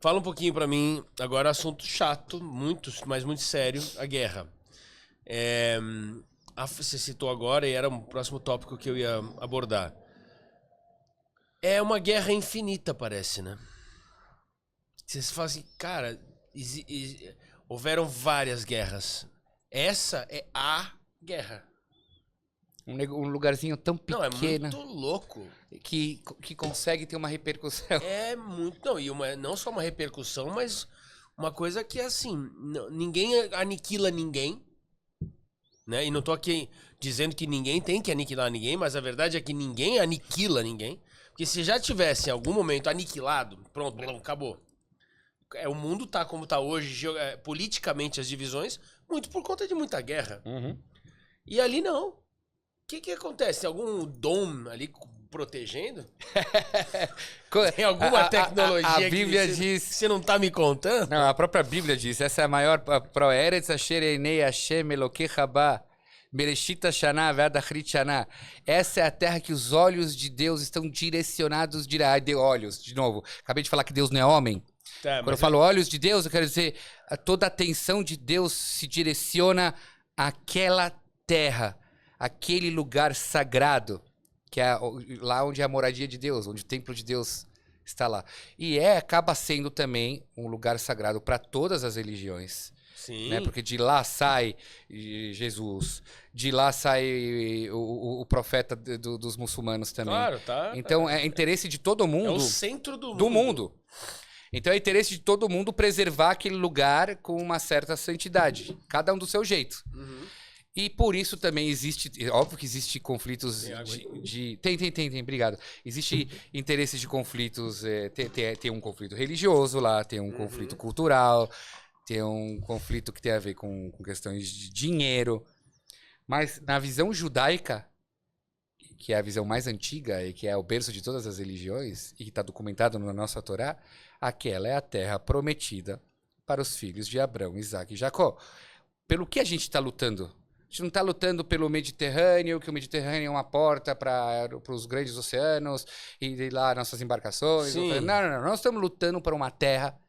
Fala um pouquinho pra mim, agora assunto chato, mas muito sério, a guerra. Você citou agora e era o próximo tópico que eu ia abordar. É uma guerra infinita, parece, né? Você fala assim, cara, houveram várias guerras. Essa é a guerra. Um lugarzinho tão Não, é pequeno muito louco. que consegue ter uma repercussão. É muito. Não, e não só uma repercussão, mas uma coisa que assim, ninguém aniquila ninguém. Né? E não tô aqui dizendo que ninguém tem que aniquilar ninguém, mas a verdade é que ninguém aniquila ninguém. Porque se já tivesse em algum momento aniquilado, pronto, acabou. O mundo tá como tá hoje, politicamente as divisões, muito por conta de muita guerra. Uhum. E ali não. O que acontece? Tem algum dom ali protegendo? Tem alguma tecnologia a Bíblia diz... que você não tá me contando? Não, a própria Bíblia diz, essa é a maior... Proeretz asher einei Hashem Elokecha ba, Bereshit Shana ve'adachrit Shana. Essa é a terra que os olhos de Deus estão direcionados... de olhos, de novo. Acabei de falar que Deus não é homem. Tá, Quando eu falo olhos de Deus, eu quero dizer toda a atenção de Deus se direciona àquela terra, aquele lugar sagrado, que é lá onde é a moradia de Deus, onde o templo de Deus está lá. E acaba sendo também um lugar sagrado para todas as religiões. Sim. Né? Porque de lá sai Jesus, de lá sai o profeta dos muçulmanos também. Claro, tá. Então é interesse de todo mundo. É o centro do mundo. Então é interesse de todo mundo preservar aquele lugar com uma certa santidade, cada um do seu jeito. Uhum. E por isso também existe, óbvio que existe conflitos Tem, obrigado. Existe interesses de conflitos, tem um conflito religioso lá, tem um conflito cultural, tem um conflito que tem a ver com questões de dinheiro. Mas na visão judaica, que é a visão mais antiga e que é o berço de todas as religiões, e que está documentado na nossa Torá, aquela é a terra prometida para os filhos de Abraão, Isaac e Jacó. Pelo que a gente está lutando? A gente não está lutando pelo Mediterrâneo, que o Mediterrâneo é uma porta para os grandes oceanos, e lá nossas embarcações. Sim. Não. Nós estamos lutando por uma terra,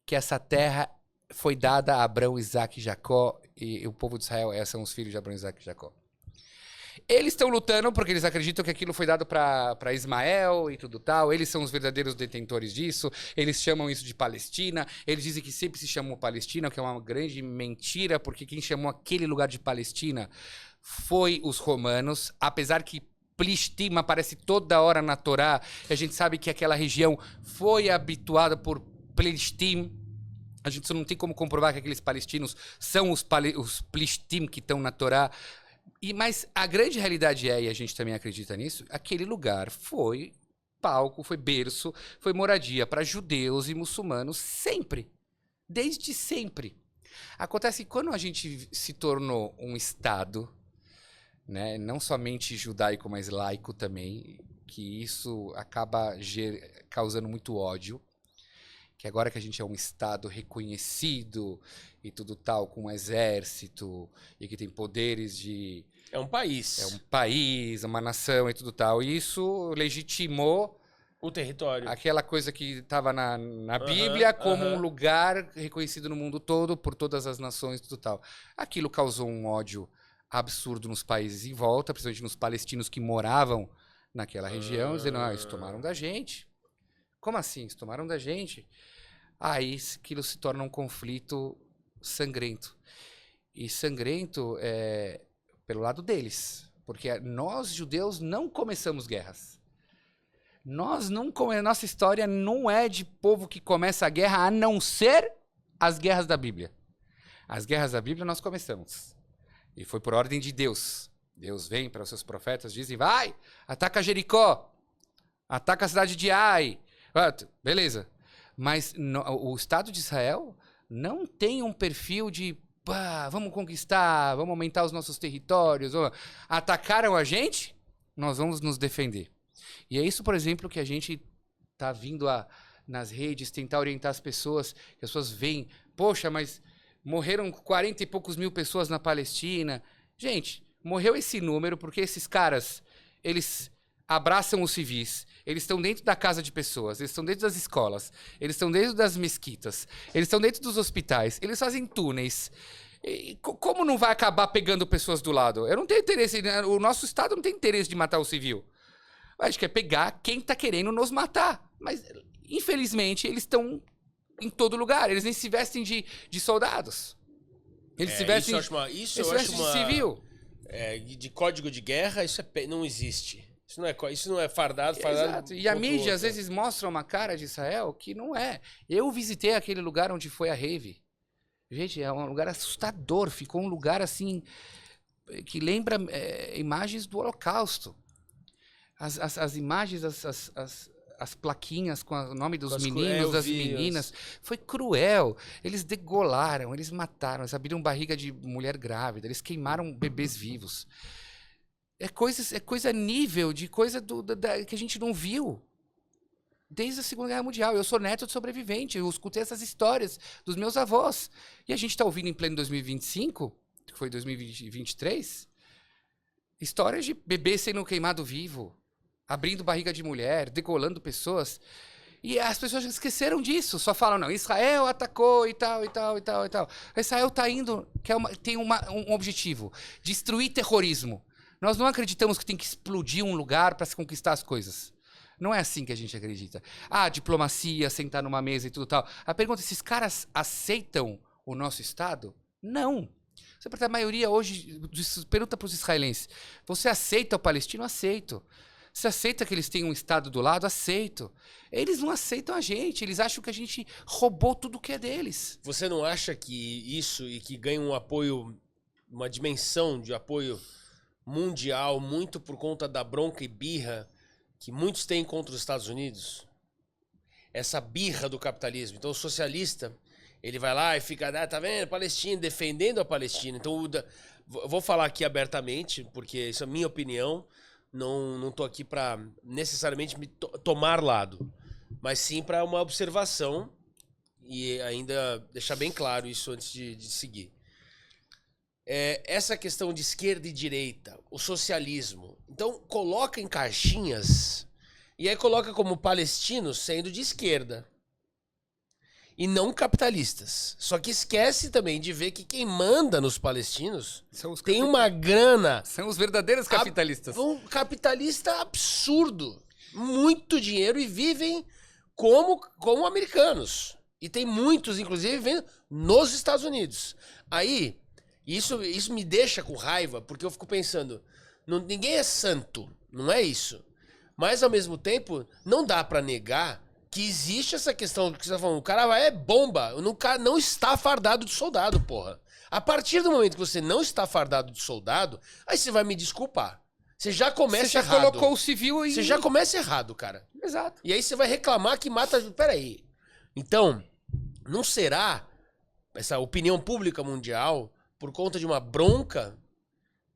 que essa terra foi dada a Abraão, Isaac e Jacó, e o povo de Israel são os filhos de Abraão, Isaac e Jacó. Eles estão lutando porque eles acreditam que aquilo foi dado para Ismael e tudo tal. Eles são os verdadeiros detentores disso. Eles chamam isso de Palestina. Eles dizem que sempre se chamou Palestina, o que é uma grande mentira, porque quem chamou aquele lugar de Palestina foi os romanos. Apesar que Plishtim aparece toda hora na Torá, a gente sabe que aquela região foi habituada por Plishtim. A gente só não tem como comprovar que aqueles palestinos são os Plishtim que estão na Torá. Mas a grande realidade e a gente também acredita nisso, aquele lugar foi palco, foi berço, foi moradia para judeus e muçulmanos sempre, desde sempre. Acontece que quando a gente se tornou um Estado, né, não somente judaico, mas laico também, que isso acaba causando muito ódio, que agora que a gente é um Estado reconhecido e tudo tal, com um exército, e que tem poderes de... É um país. É um país, uma nação e tudo tal. E isso legitimou o território. Aquela coisa que estava na Bíblia como um lugar reconhecido no mundo todo, por todas as nações e tudo tal. Aquilo causou um ódio absurdo nos países em volta, principalmente nos palestinos que moravam naquela região, dizendo, eles tomaram da gente. Como assim? Eles tomaram da gente? Aí aquilo se torna um conflito sangrento. E sangrento pelo lado deles. Porque nós, judeus, não começamos guerras. Nossa história não é de povo que começa a guerra, a não ser as guerras da Bíblia. As guerras da Bíblia nós começamos. E foi por ordem de Deus. Deus vem para os seus profetas, dizem, vai, ataca Jericó, ataca a cidade de Ai. Beleza. Mas o Estado de Israel não tem um perfil de, vamos conquistar, vamos aumentar os nossos territórios. Atacaram a gente, nós vamos nos defender. E é isso, por exemplo, que a gente está vindo nas redes tentar orientar as pessoas, que as pessoas veem, poxa, mas morreram 40 e poucos mil pessoas na Palestina. Gente, morreu esse número porque esses caras, eles abraçam os civis, Eles estão dentro da casa de pessoas, eles estão dentro das escolas, eles estão dentro das mesquitas, eles estão dentro dos hospitais, eles fazem túneis. E como não vai acabar pegando pessoas do lado? Eu não tenho interesse, o nosso Estado não tem interesse de matar o civil. A gente quer pegar quem tá querendo nos matar. Mas, infelizmente, eles estão em todo lugar. Eles nem se vestem de soldados. Eles se vestem, isso eu acho de civil. De código de guerra, não existe. Isso não é fardado. Exato. E a mídia, às vezes, mostra uma cara de Israel que não é. Eu visitei aquele lugar onde foi a rave. Gente, é um lugar assustador. Ficou um lugar, assim, que lembra imagens do Holocausto. As imagens, as plaquinhas com o nome dos meninos, das meninas. Foi cruel. Eles degolaram, eles mataram, eles abriram barriga de mulher grávida, eles queimaram bebês vivos. É coisa nível de coisa que a gente não viu desde a Segunda Guerra Mundial. Eu sou neto de sobrevivente, eu escutei essas histórias dos meus avós. E a gente está ouvindo em pleno 2025, que foi 2023, histórias de bebê sendo queimado vivo, abrindo barriga de mulher, degolando pessoas. E as pessoas esqueceram disso, só falam, não, Israel atacou e tal, e tal, e tal, e tal. Israel está indo, tem um objetivo, destruir terrorismo. Nós não acreditamos que tem que explodir um lugar para se conquistar as coisas. Não é assim que a gente acredita. Diplomacia, sentar numa mesa e tudo tal. A pergunta é, esses caras aceitam o nosso Estado? Não. Você pergunta, a maioria hoje, pergunta para os israelenses, você aceita o palestino? Aceito. Você aceita que eles têm um Estado do lado? Aceito. Eles não aceitam a gente, eles acham que a gente roubou tudo que é deles. Você não acha que isso e que ganha um apoio, uma dimensão de apoio mundial, muito por conta da bronca e birra que muitos têm contra os Estados Unidos? Essa birra do capitalismo. Então o socialista, ele vai lá e fica, tá vendo, Palestina, defendendo a Palestina. Então eu vou falar aqui abertamente, porque isso é a minha opinião, não tô aqui para necessariamente tomar lado, mas sim para uma observação e ainda deixar bem claro isso antes de seguir. Essa questão de esquerda e direita, o socialismo. Então, coloca em caixinhas e aí coloca como palestinos sendo de esquerda e não capitalistas. Só que esquece também de ver que quem manda nos palestinos tem uma grana. São os verdadeiros capitalistas. Um capitalista absurdo. Muito dinheiro e vivem como americanos. E tem muitos, inclusive, vivendo nos Estados Unidos. Aí... Isso me deixa com raiva, porque eu fico pensando, ninguém é santo, não é isso. Mas, ao mesmo tempo, não dá pra negar que existe essa questão que você tá falando, o cara é bomba, o cara não está fardado de soldado, porra. A partir do momento que você não está fardado de soldado, aí você vai me desculpar. Você já começa errado. Você já colocou o civil e... Você já começa errado, cara. Exato. E aí você vai reclamar que mata... Peraí. Então, não será essa opinião pública mundial... por conta de uma bronca,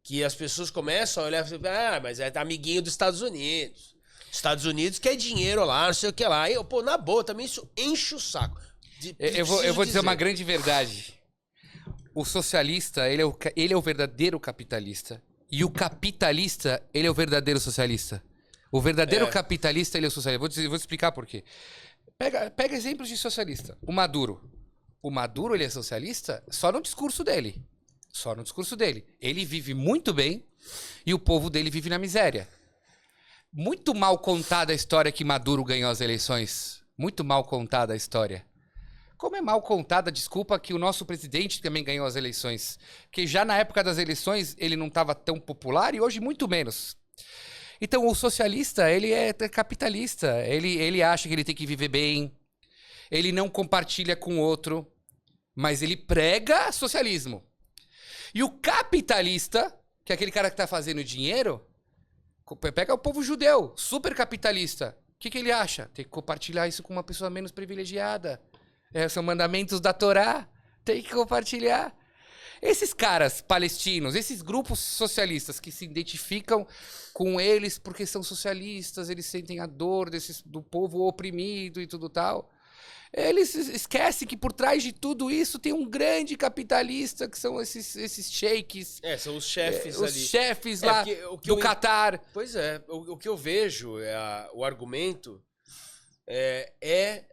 que as pessoas começam a olhar e falar, mas é amiguinho dos Estados Unidos. Estados Unidos quer dinheiro lá, não sei o que lá. E, pô, na boa, também isso enche o saco. Eu vou dizer uma grande verdade. O socialista, ele é o verdadeiro capitalista. E o capitalista, ele é o verdadeiro socialista. O verdadeiro capitalista, ele é o socialista. Vou te explicar por quê. Pega exemplos de socialista. O Maduro. O Maduro, ele é socialista só no discurso dele. Só no discurso dele. Ele vive muito bem e o povo dele vive na miséria. Muito mal contada a história que Maduro ganhou as eleições. Muito mal contada a história. Como é mal contada, desculpa, que o nosso presidente também ganhou as eleições. Que já na época das eleições ele não estava tão popular e hoje muito menos. Então o socialista, ele é capitalista. Ele acha que ele tem que viver bem. Ele não compartilha com o outro. Mas ele prega socialismo. E o capitalista, que é aquele cara que está fazendo dinheiro, pega o povo judeu, super capitalista. O que ele acha? Tem que compartilhar isso com uma pessoa menos privilegiada. São mandamentos da Torá. Tem que compartilhar. Esses caras palestinos, esses grupos socialistas que se identificam com eles porque são socialistas, eles sentem a dor do povo oprimido e tudo tal. Eles esquecem que por trás de tudo isso tem um grande capitalista, que são esses sheiks. São os chefes ali. Os chefes lá do Catar. Pois é, o que eu vejo, o argumento,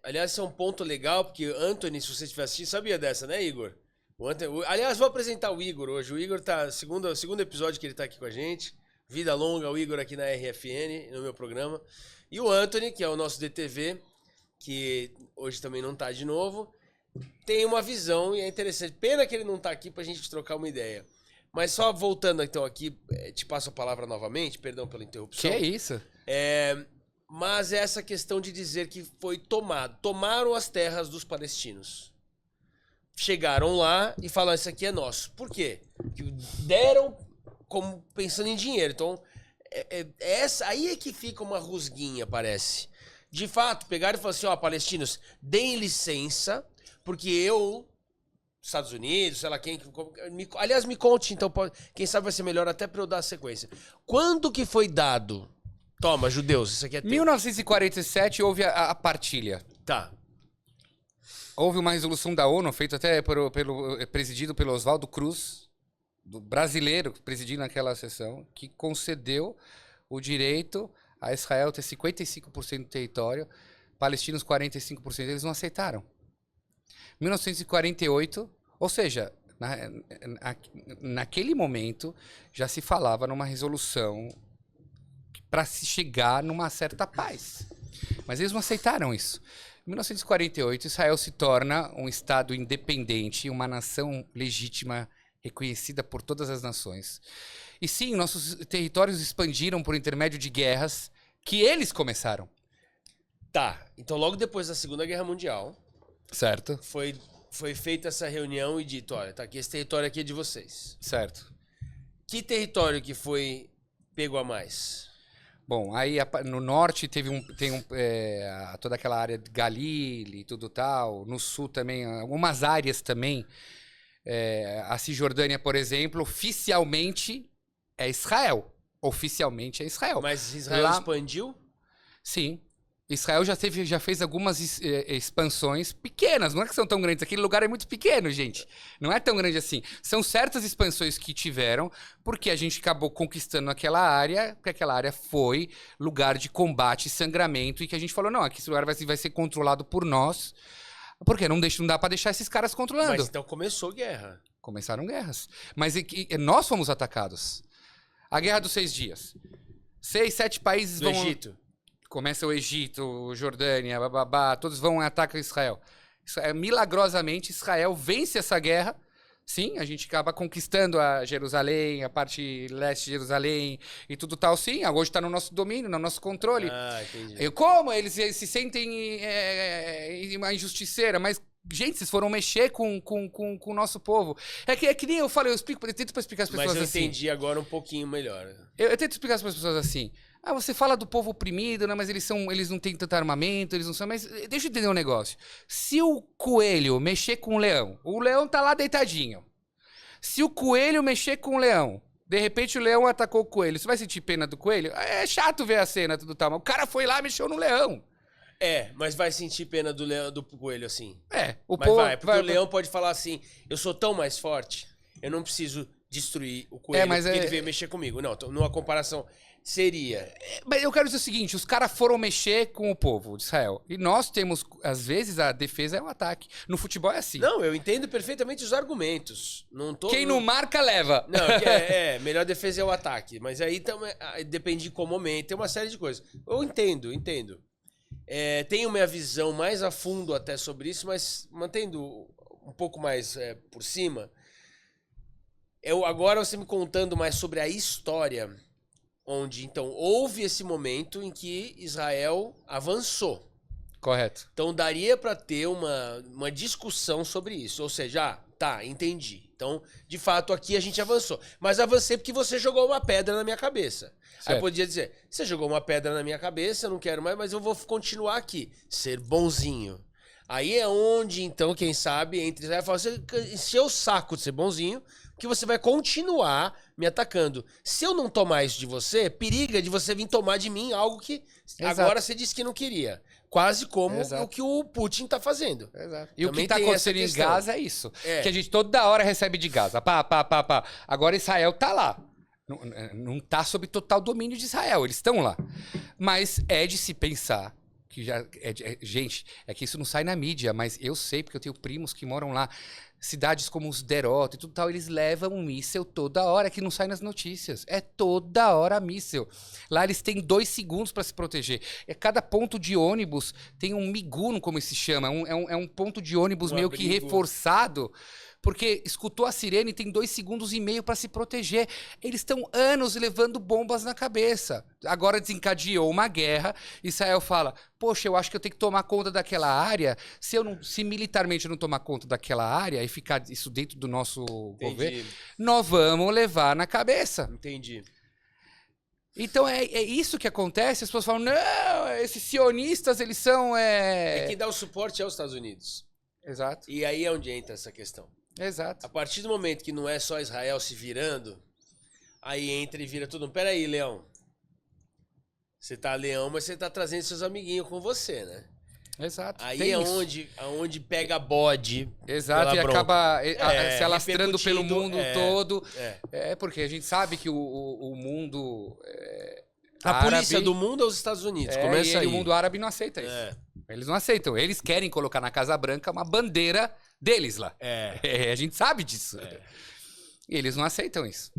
aliás, esse é um ponto legal, porque Anthony, se você estiver assistindo, sabia dessa, né, Igor? Aliás, vou apresentar o Igor hoje. O Igor tá, segundo episódio que ele tá aqui com a gente. Vida longa, o Igor aqui na RFN, no meu programa. E o Anthony, que é o nosso DTV, que hoje também não tá de novo, tem uma visão e é interessante. Pena que ele não tá aqui pra gente trocar uma ideia. Mas só voltando então aqui, te passo a palavra novamente, perdão pela interrupção. Que é isso? Mas essa questão de dizer que foi tomaram as terras dos palestinos. Chegaram lá e falaram, isso aqui é nosso. Por quê? Porque deram como pensando em dinheiro. Então, aí é que fica uma rusguinha, parece. De fato, pegaram e falaram assim, palestinos, deem licença, porque Estados Unidos, sei lá quem... aliás, me conte, então, quem sabe vai ser melhor até pra eu dar a sequência. Quando que foi dado? Toma, judeus, isso aqui é teu. 1947 houve a partilha. Tá. Houve uma resolução da ONU, feita até presidido pelo Oswaldo Cruz, do brasileiro, presidindo aquela sessão, que concedeu o direito a Israel ter 55% do território, palestinos 45%, eles não aceitaram. 1948, ou seja, naquele momento já se falava numa resolução para se chegar numa certa paz. Mas eles não aceitaram isso. Em 1948, Israel se torna um Estado independente, uma nação legítima, reconhecida por todas as nações. E sim, nossos territórios expandiram por intermédio de guerras que eles começaram. Tá, então logo depois da Segunda Guerra Mundial... Certo. Foi feita essa reunião e dito, olha, tá aqui, esse território aqui é de vocês. Certo. Que território que foi pego a mais? Bom, aí no norte tem toda aquela área de Galile e tudo tal. No sul também, algumas áreas também. A Cisjordânia, por exemplo, oficialmente é Israel. Oficialmente é Israel. Mas Israel expandiu? Sim. Israel já fez algumas expansões pequenas, não é que são tão grandes. Aquele lugar é muito pequeno, gente. Não é tão grande assim. São certas expansões que tiveram, porque a gente acabou conquistando aquela área, porque aquela área foi lugar de combate e sangramento, e que a gente falou, não, aqui esse lugar vai ser controlado por nós, porque não dá pra deixar esses caras controlando. Mas então começou guerra. Começaram guerras. Mas nós fomos atacados. A Guerra dos 6 Dias. 6, 7 países do Egito. Começa o Egito, Jordânia, todos vão e atacam Israel. Milagrosamente, Israel vence essa guerra. Sim, a gente acaba conquistando a Jerusalém, a parte leste de Jerusalém e tudo tal. Sim, hoje está no nosso domínio, no nosso controle. Entendi. Como eles se sentem uma injusticeira, mas... Gente, vocês foram mexer com o nosso povo. É que nem eu falo, eu tento explicar as pessoas assim. Mas eu entendi agora um pouquinho melhor. Eu tento explicar para as pessoas assim. Você fala do povo oprimido, né? Mas eles não têm tanto armamento, eles não são... Mas deixa eu entender um negócio. Se o coelho mexer com o leão tá lá deitadinho. Se o coelho mexer com o leão, de repente o leão atacou o coelho, você vai sentir pena do coelho? É chato ver a cena, tudo tal, mas o cara foi lá e mexeu no leão. Mas vai sentir pena do coelho assim. Porque o leão pode falar assim, eu sou tão mais forte, eu não preciso destruir o coelho, porque ele veio mexer comigo. Não, numa comparação seria... Mas eu quero dizer o seguinte, os caras foram mexer com o povo de Israel. E nós temos, às vezes, a defesa é o ataque. No futebol é assim. Não, eu entendo perfeitamente os argumentos. Quem não marca, leva. Não, melhor defesa é o ataque. Mas aí também depende de qual momento, tem uma série de coisas. Eu entendo. Tenho minha visão mais a fundo até sobre isso, mas mantendo um pouco mais por cima. Agora você me contando mais sobre a história, onde então houve esse momento em que Israel avançou. Correto. Então daria para ter uma discussão sobre isso. Ou seja, tá, entendi. Então, de fato, aqui a gente avançou. Mas avancei porque você jogou uma pedra na minha cabeça. Certo. Aí eu podia dizer, você jogou uma pedra na minha cabeça, eu não quero mais, mas eu vou continuar aqui. Ser bonzinho. Aí é onde, então, quem sabe, entre Israel e fala, você encheu o saco de ser bonzinho, que você vai continuar me atacando. Se eu não tomar isso de você, periga de você vir tomar de mim algo que agora você disse que não queria. Quase como Exato. o que o Putin tá fazendo. Exato. E o Também que tá tem essa acontecendo em questão. Gaza é isso. É. Que a gente toda hora recebe de Gaza. Pá, pá, pá, pá. Agora Israel tá lá. Não tá sob total domínio de Israel. Eles estão lá. Mas é de se pensar que já... gente, é que isso não sai na mídia, mas eu sei, porque eu tenho primos que moram lá. Cidades como os Derota e tudo tal, eles levam um míssel toda hora, que não sai nas notícias. É toda hora míssel. Lá eles têm 2 segundos para se proteger. Cada ponto de ônibus tem um miguno, como se chama. É um ponto de ônibus Um meio que abrigo. reforçado, porque escutou a sirene e tem 2 segundos e meio para se proteger. Eles estão anos levando bombas na cabeça. Agora desencadeou uma guerra. Israel fala: poxa, eu acho que eu tenho que tomar conta daquela área. Se militarmente eu não tomar conta daquela área e ficar isso dentro do nosso governo, nós vamos levar na cabeça. Entendi. Então é isso que acontece. As pessoas falam: não, esses sionistas, eles são. Quem dá o suporte é os Estados Unidos. Exato, E aí é onde entra essa questão. exato. A partir do momento que não é só Israel se virando, aí entra e vira tudo. Pera aí, Leão. Você tá leão, mas você tá trazendo seus amiguinhos com você, né? Exato. Aí Tem é isso. onde pega bode. Exato, pela e bronca. acaba se alastrando repercutindo, pelo mundo todo. É. Porque a gente sabe que o mundo A polícia árabe, do mundo é os Estados Unidos. Começa aí. o mundo árabe não aceita isso. É. Eles não aceitam. Eles querem colocar na Casa Branca uma bandeira deles lá. É. A gente sabe disso. E eles não aceitam isso.